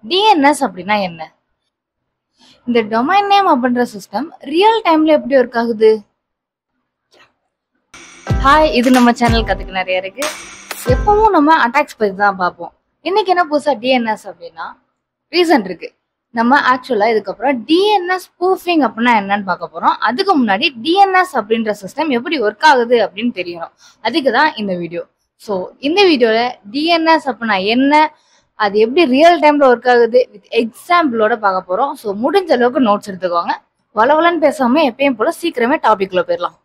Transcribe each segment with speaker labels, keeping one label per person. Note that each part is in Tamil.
Speaker 1: டிஎன்எஸ் அப்படின்னா என்ன? இந்த டொமைன் நேம் அப்படின்ற சிஸ்டம் ரியல் டைம்ல எப்படி ஒர்க் ஆகுது? ஹாய், இது நம்ம சேனல் கத்துக்க நிறைய இருக்கு. எப்பவும் நம்ம அட்டாக்ஸ் பத்தி தான் பார்ப்போம். இன்னைக்கு என்ன புதுசா டிஎன்எஸ் அப்படின்னா ரீசன் இருக்கு. நம்ம ஆக்சுவலா இதுக்கப்புறம் டிஎன்எஸ் ஸ்பூஃபிங் அப்படின்னா என்னன்னு பார்க்க போறோம். அதுக்கு முன்னாடி டிஎன்எஸ் அப்படின்ற சிஸ்டம் எப்படி ஒர்க் ஆகுது அப்படின்னு தெரியணும். அதுக்கு தான் இந்த வீடியோ. ஸோ இந்த வீடியோல டிஎன்எஸ் அப்படின்னா என்ன, அது எப்படி ரியல் டைம்ல ஒர்க் ஆகுது வித் எக்ஸாம்பிளோட பார்க்க போறோம். ஸோ முடிஞ்ச அளவுக்கு நோட்ஸ் எடுத்துக்கோங்க. வளவலன்னு பேசாம எப்பயும் போல சீக்கிரமே டாபிக்ல போயிடலாம்.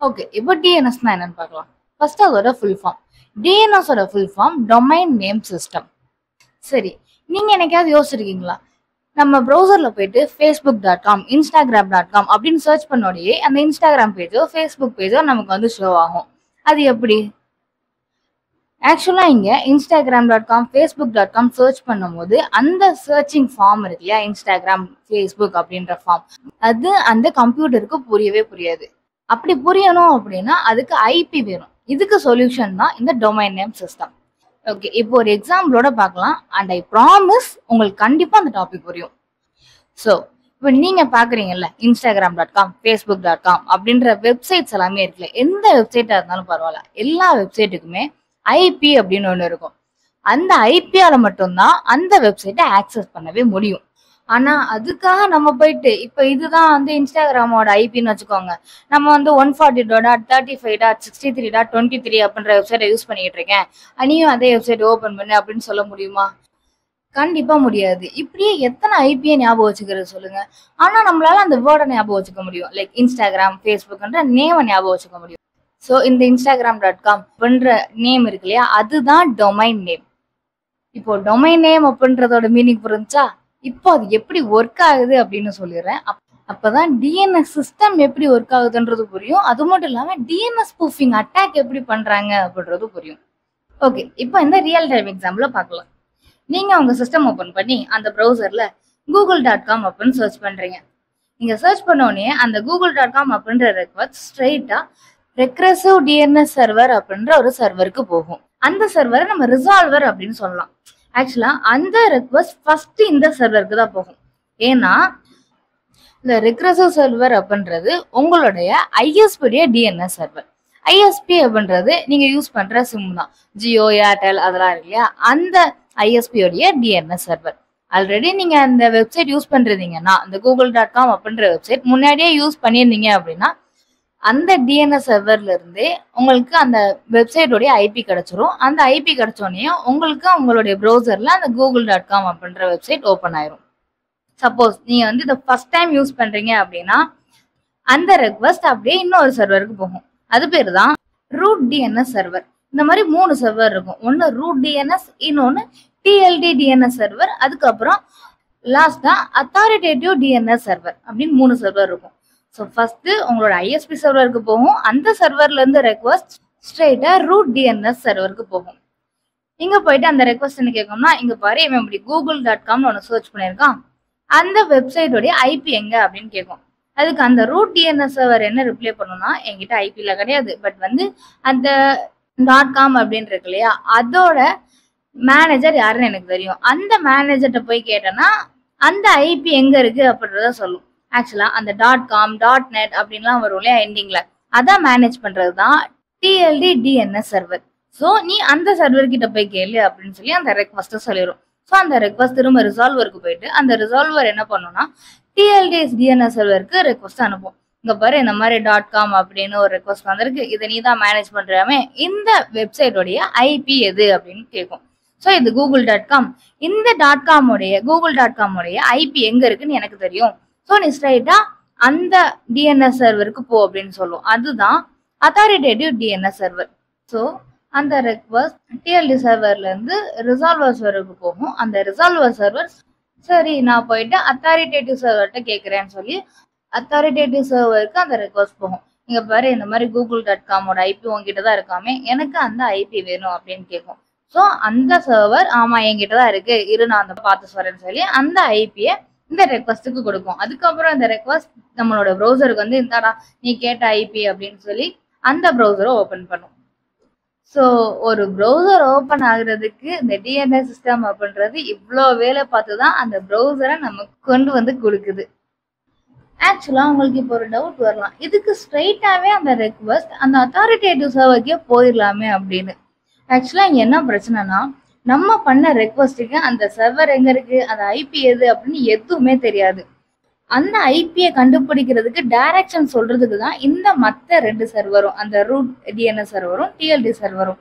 Speaker 1: ஓகே, இப்போ டிஎன்எஸ்னா என்னன்னு பார்க்கலாம். ஃபர்ஸ்ட் அதோட ஃபுல் ஃபார்ம். டிஎன்எஸோட full form domain name system. சரி, நீங்க என்னைக்காவது யோசிச்சிருக்கீங்களா? நம்ம ப்ரௌசர்ல போயிட்டு facebook.com instagram.com அப்படின்னு சர்ச் பண்ணோடையே அந்த இன்ஸ்டாகிராம் பேஜோ ஃபேஸ்புக் பேஜோ நமக்கு வந்து ஷோ ஆகும். அது எப்படி? ஆக்சுவலா இங்க instagram.com facebook.com சர்ச் பண்ணும்போது அந்த சர்ச்சிங் ஃபார்ம் இருக்கு இல்லையா, இன்ஸ்டாகிராம் ஃபேஸ்புக் அப்படின்ற ஃபார்ம், அது அந்த கம்ப்யூட்டருக்கு புரியவே புரியாது. அப்படி புரியணும் அப்படின்னா அதுக்கு ஐபி வேணும். இதுக்கு சொல்யூஷன் தான் இந்த டொமைன் நேம் சிஸ்டம். ஓகே, இப்போ ஒரு எக்ஸாம்பிளோட பார்க்கலாம். அண்ட் ஐ ப்ராமிஸ் உங்களுக்கு கண்டிப்பா அந்த டாபிக் புரியும். ஸோ இப்போ நீங்க பாக்குறீங்கல்ல, instagram.com facebook.com அப்படின்ற வெப்சைட்ஸ் எல்லாமே இருக்குல்ல, எந்த வெப்சைட்டா இருந்தாலும் பரவாயில்ல, எல்லா வெப்சைட்டுக்குமே ஐபி அப்படின்னு ஒன்று இருக்கும். அந்த ஐபியால மட்டும்தான் அந்த வெப்சைட்டை ஆக்சஸ் பண்ணவே முடியும். ஆனா அதுக்காக நம்ம போயிட்டு இப்ப இதுதான் வந்து இன்ஸ்டாகிராமோட ஐபின்னு வச்சுக்கோங்க, நம்ம வந்து 140.35.63.23 அப்படின்ற வெப்சைட்டை யூஸ் பண்ணிட்டு இருக்கேன், நீயும் அதே வெப்சைட் ஓபன் பண்ணு அப்படின்னு சொல்ல முடியுமா? கண்டிப்பா முடியாது. இப்படியே எத்தனை ஐபியை ஞாபகம் வச்சுக்கிறது சொல்லுங்க. ஆனா நம்மளால அந்த வேர்டை ஞாபகம் வச்சுக்க முடியும். லைக் இன்ஸ்டாகிராம் ஃபேஸ்புக்ன்ற நேமை ஞாபகம் வச்சுக்க முடியும். ஸோ இந்த instagram.com அப்படின்ற நேம் இருக்கு இல்லையா, அதுதான் டொமைன் நேம். இப்போ டொமைன் நேம் அப்படின்றதோட மீனிங் புரிஞ்சா, இப்போ அது எப்படி ஒர்க் ஆகுது அப்படின்னு சொல்லிடுறேன். அப்பதான் டிஎன்எஸ் சிஸ்டம் எப்படி ஒர்க் ஆகுதுன்றது புரியும். அது மட்டும் இல்லாம டிஎன்எஸ் ஸ்பூஃபிங் அட்டாக் எப்படி பண்றாங்க அப்படின்றது புரியும். ஓகே, இப்போ இந்த ரியல் டைம் எக்ஸாம்பிள பார்க்கலாம். நீங்க உங்க சிஸ்டம் ஓபன் பண்ணி அந்த ப்ரௌசர்ல google.com அப்படின்னு சர்ச் பண்றீங்க. நீங்க சர்ச் பண்ண உடனே அந்த google.com அப்படின்ற ரெக்வஸ்ட் ஸ்ட்ரெயிட்டா ரெக்ரெசிவ் டிஎன்எஸ் சர்வர் அப்படின்ற ஒரு சர்வருக்கு போகும். அந்த சர்வரை நம்ம ரிசால்வர் அப்படின்னு சொல்லலாம். ஆக்சுவலா அந்த ரெக்வஸ்ட் ஃபர்ஸ்ட் இந்த சர்வருக்கு தான் போகும். ஏன்னா இந்த ரெக்ரெசிவ் சர்வர் அப்படின்றது உங்களுடைய ஐஎஸ்பியுடைய டிஎன்எஸ் சர்வர். ஐஎஸ்பி அப்படின்றது நீங்க யூஸ் பண்ற சிம் தான், ஜியோ ஏர்டெல் அதெல்லாம் இருக்கு இல்லையா, அந்த ஐஎஸ்பியோடைய டிஎன்எஸ் சர்வர். ஆல்ரெடி நீங்க அந்த வெப்சைட் யூஸ் பண்றீங்கன்னா, அந்த google.com அப்படின்ற வெப்சைட் முன்னாடியே யூஸ் பண்ணியிருந்தீங்க அப்படின்னா அந்த டிஎன்எஸ் சர்வர்ல இருந்தே உங்களுக்கு அந்த வெப்சைட்டோடைய ஐபி கிடைச்சிரும். அந்த ஐபி கிடைச்சோடனே உங்களுக்கு உங்களுடைய ப்ரௌசர்ல அந்த google.com அப்படின்ற வெப்சைட் ஓப்பன் ஆயிரும். சப்போஸ் நீங்க வந்து இதை ஃபர்ஸ்ட் டைம் யூஸ் பண்றீங்க அப்படின்னா அந்த ரெக்வஸ்ட் அப்படியே இன்னொரு சர்வருக்கு போகும். அது பேர் தான் ரூட் டிஎன்எஸ் சர்வர். இந்த மாதிரி 3 சர்வர் இருக்கும். ஒன்னு ரூட் டிஎன்எஸ், இன்னொன்னு டிஎல்டி டிஎன்எஸ் சர்வர், அதுக்கப்புறம் லாஸ்டா அத்தாரிட்டேட்டிவ் டிஎன்எஸ் சர்வர் அப்படின்னு 3 சர்வர் இருக்கும். ஸோ ஃபர்ஸ்ட் உங்களோட ஐஎஸ்பி சர்வருக்கு போகும். அந்த சர்வர்ல இருந்து ரெக்வஸ்ட் ஸ்ட்ரெயிட்டா ரூட் டிஎன்எஸ் சர்வருக்கு போகும். இங்க போயிட்டு அந்த ரெக்வஸ்ட் என்ன கேட்கும்னா, இங்க பாரு இவன் இப்படி google.comனு ஒன்று சர்ச் பண்ணியிருக்கான், அந்த வெப்சைட்டோடைய ஐபி எங்க அப்படின்னு கேட்கும். அதுக்கு அந்த ரூட் டிஎன்எஸ் சர்வர் என்ன ரிப்ளை பண்ணும்னா, என்கிட்ட ஐபில கிடையாது, பட் வந்து அந்த .com அப்படின்னு இருக்கு இல்லையா, அதோட மேனேஜர் யாருன்னு எனக்கு தெரியும், அந்த மேனேஜர்கிட்ட போய் கேட்டேன்னா அந்த ஐபி எங்க இருக்கு அப்படின்றத சொல்லும். ஆக்சுவலா அந்த .com .net அப்படின்லாம் வரும் இல்லையா எண்டிங்ல, அதான் மேனேஜ் பண்றது தான் டிஎல்டி டிஎன்எஸ் சர்வர். ஸோ நீ அந்த சர்வர் கிட்ட போய் கேளு அப்படின்னு சொல்லி அந்த ரெக்வஸ்ட் சொல்லிடும். ஸோ அந்த ரெக்வஸ்ட் திரும்ப ரிசால்வருக்கு போயிட்டு அந்த ரிசால்வர் என்ன பண்ணும்னா டிஎல்டி டிஎன்எஸ் சர்வருக்கு ரெக்வஸ்ட் அனுப்பும். இங்க பாரு இந்த மாதிரி .com அப்படின்னு ஒரு ரெக்வஸ்ட் வந்திருக்கு, இதை நீ தான் மேனேஜ் பண்றாமே, இந்த வெப்சைட்டோடைய ஐபி எது அப்படின்னு கேட்கும். ஸோ இது google.com, இந்த google.com உடைய ஐபி எங்க இருக்குன்னு எனக்கு தெரியும், ஸோ நீ ஸ்ட்ரைட்டா அந்த டிஎன்எஸ் சர்வருக்கு போ அப்படின்னு சொல்லுவோம். அதுதான் அத்தாரிட்டேட்டிவ் டிஎன்எஸ் சர்வர். ஸோ அந்த ரெக்வஸ்ட் டிஎல்டி சர்வர்ல இருந்து ரிசால்வர் சர்வருக்கு போகும். அந்த ரிசால்வர் சர்வர் சரி நான் போயிட்டு அத்தாரிட்டேட்டிவ் சர்வர்கிட்ட கேட்குறேன்னு சொல்லி அத்தாரிட்டேட்டிவ் சர்வருக்கு அந்த ரெக்வஸ்ட் போகும். இங்க பாரு இந்த மாதிரி google.comோட ஐபி உங்ககிட்ட தான் இருக்காமே, எனக்கு அந்த ஐபி வேணும் அப்படின்னு கேட்கும். ஸோ அந்த சர்வர் ஆமா என்கிட்ட தான் இருக்கு, இரு நான் அந்த பார்த்து சொல்றேன்னு சொல்லி அந்த ஐபியை இந்த ரெக்வஸ்ட்டுக்கு கொடுக்கும். அதுக்கப்புறம் இந்த ரெக்வஸ்ட் நம்மளோட ப்ரௌசருக்கு வந்து இந்தாடா நீ கேட்ட ஐபி அப்படின்னு சொல்லி அந்த ப்ரௌசரை ஓபன் பண்ணும். ஸோ ஒரு ப்ரௌசர் ஓப்பன் ஆகுறதுக்கு இந்த டிஎன்எஸ் சிஸ்டம் அப்படின்றது இவ்வளோ வேலை பார்த்து தான் அந்த ப்ரௌசரை நமக்கு கொண்டு வந்து கொடுக்குது. ஆக்சுவலாக உங்களுக்கு இப்போ ஒரு டவுட் வரலாம், இதுக்கு ஸ்ட்ரைட்டாகவே அந்த ரெக்வஸ்ட் அந்த அத்தாரிட்டேட்டிவ் சர்வருக்கே போயிடலாமே அப்படின்னு. ஆக்சுவலாக இங்கே என்ன பிரச்சனைனா, நம்ம பண்ண ரெக்வஸ்ட்டுக்கு அந்த சர்வர் எங்கே இருக்குது, அந்த ஐபி எது அப்படின்னு எதுவுமே தெரியாது. அந்த ஐபியை கண்டுபிடிக்கிறதுக்கு டைரக்ஷன் சொல்றதுக்கு தான் இந்த மற்ற 2 சர்வரும், அந்த ரூட் டிஎன்எஸ் சர்வரும் டிஎல்டி சர்வரும்.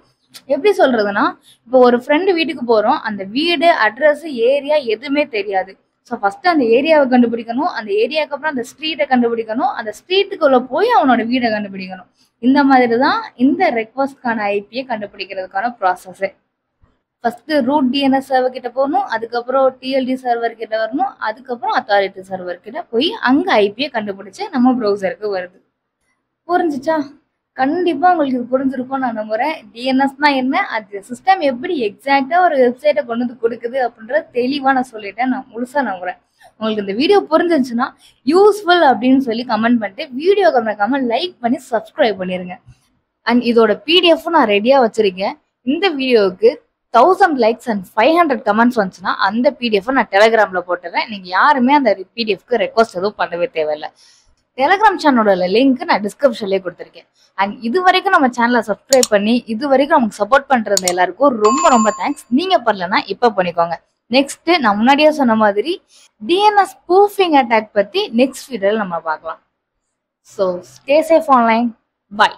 Speaker 1: எப்படி சொல்றதுன்னா, இப்போ ஒரு ஃப்ரெண்டு வீட்டுக்கு போறோம், அந்த வீடு அட்ரஸ் ஏரியா எதுவுமே தெரியாது. ஸோ ஃபர்ஸ்ட் அந்த ஏரியாவை கண்டுபிடிக்கணும், அந்த ஏரியாவுக்கு அப்புறம் அந்த ஸ்ட்ரீட்டை கண்டுபிடிக்கணும், அந்த ஸ்ட்ரீட்டுக்குள்ள போய் அவனோட வீடை கண்டுபிடிக்கணும். இந்த மாதிரி தான் இந்த ரெக்வஸ்ட்கான ஐபியை கண்டுபிடிக்கிறதுக்கான process. First root DNS server கிட்ட போகணும், அதுக்கப்புறம் டிஎல்டி சர்வர் கிட்ட வரணும், அதுக்கப்புறம் அத்தாரிட்டி சர்வர் கிட்ட போய் அங்க ஐபியை கண்டுபிடிச்சு நம்ம ப்ரௌசருக்கு வருது. புரிஞ்சுச்சா? கண்டிப்பா உங்களுக்கு இது புரிஞ்சிருக்கும் நான் நம்புறேன். டிஎன்எஸ்னா என்ன, அது சிஸ்டம் எப்படி எக்ஸாக்டா ஒரு வெப்சைட்டை கொண்டு வந்து கொடுக்குது அப்படின்றத தெளிவா நான் சொல்லிட்டேன். நான் முழுசா நம்புறேன். உங்களுக்கு இந்த வீடியோ புரிஞ்சிருச்சுன்னா யூஸ்ஃபுல் அப்படின்னு சொல்லி கமெண்ட் பண்ணிட்டு வீடியோ மறக்காம லைக் பண்ணி சப்ஸ்கிரைப் பண்ணிருங்க. அண்ட் இதோட பிடிஎஃப் நான் ரெடியா வச்சிருக்கேன். இந்த வீடியோவுக்கு 1000 லைக்ஸ் அண்ட் 500 கமெண்ட்ஸ் வந்துச்சுன்னா அந்த பிடிஎஃப் நான் டெலிகிராம்ல போட்டுறேன். நீங்க யாருமே அந்த பிடிஎஃப்க்கு ரெக்வஸ்ட் எதுவும் பண்ணவே தேவையில்லை. டெலிகிராம் சேனலோட லிங்க் நான் டிஸ்கிரிப்ஷன்லேயே கொடுத்துருக்கேன். அண்ட் இது வரைக்கும் நம்ம சேனலை சப்ஸ்கிரைப் பண்ணி இது வரைக்கும் நமக்கு சப்போர்ட் பண்றது எல்லாருக்கும் ரொம்ப ரொம்ப தேங்க்ஸ். நீங்க பண்ணலன்னா இப்ப பண்ணிக்கோங்க. நெக்ஸ்ட் நான் முன்னாடியே சொன்ன மாதிரி டிஎன்எஸ் ஸ்பூஃபிங் அட்டாக் பத்தி நெக்ஸ்ட் வீடியோல நம்ம பார்க்கலாம். So stay safe online. பாய்.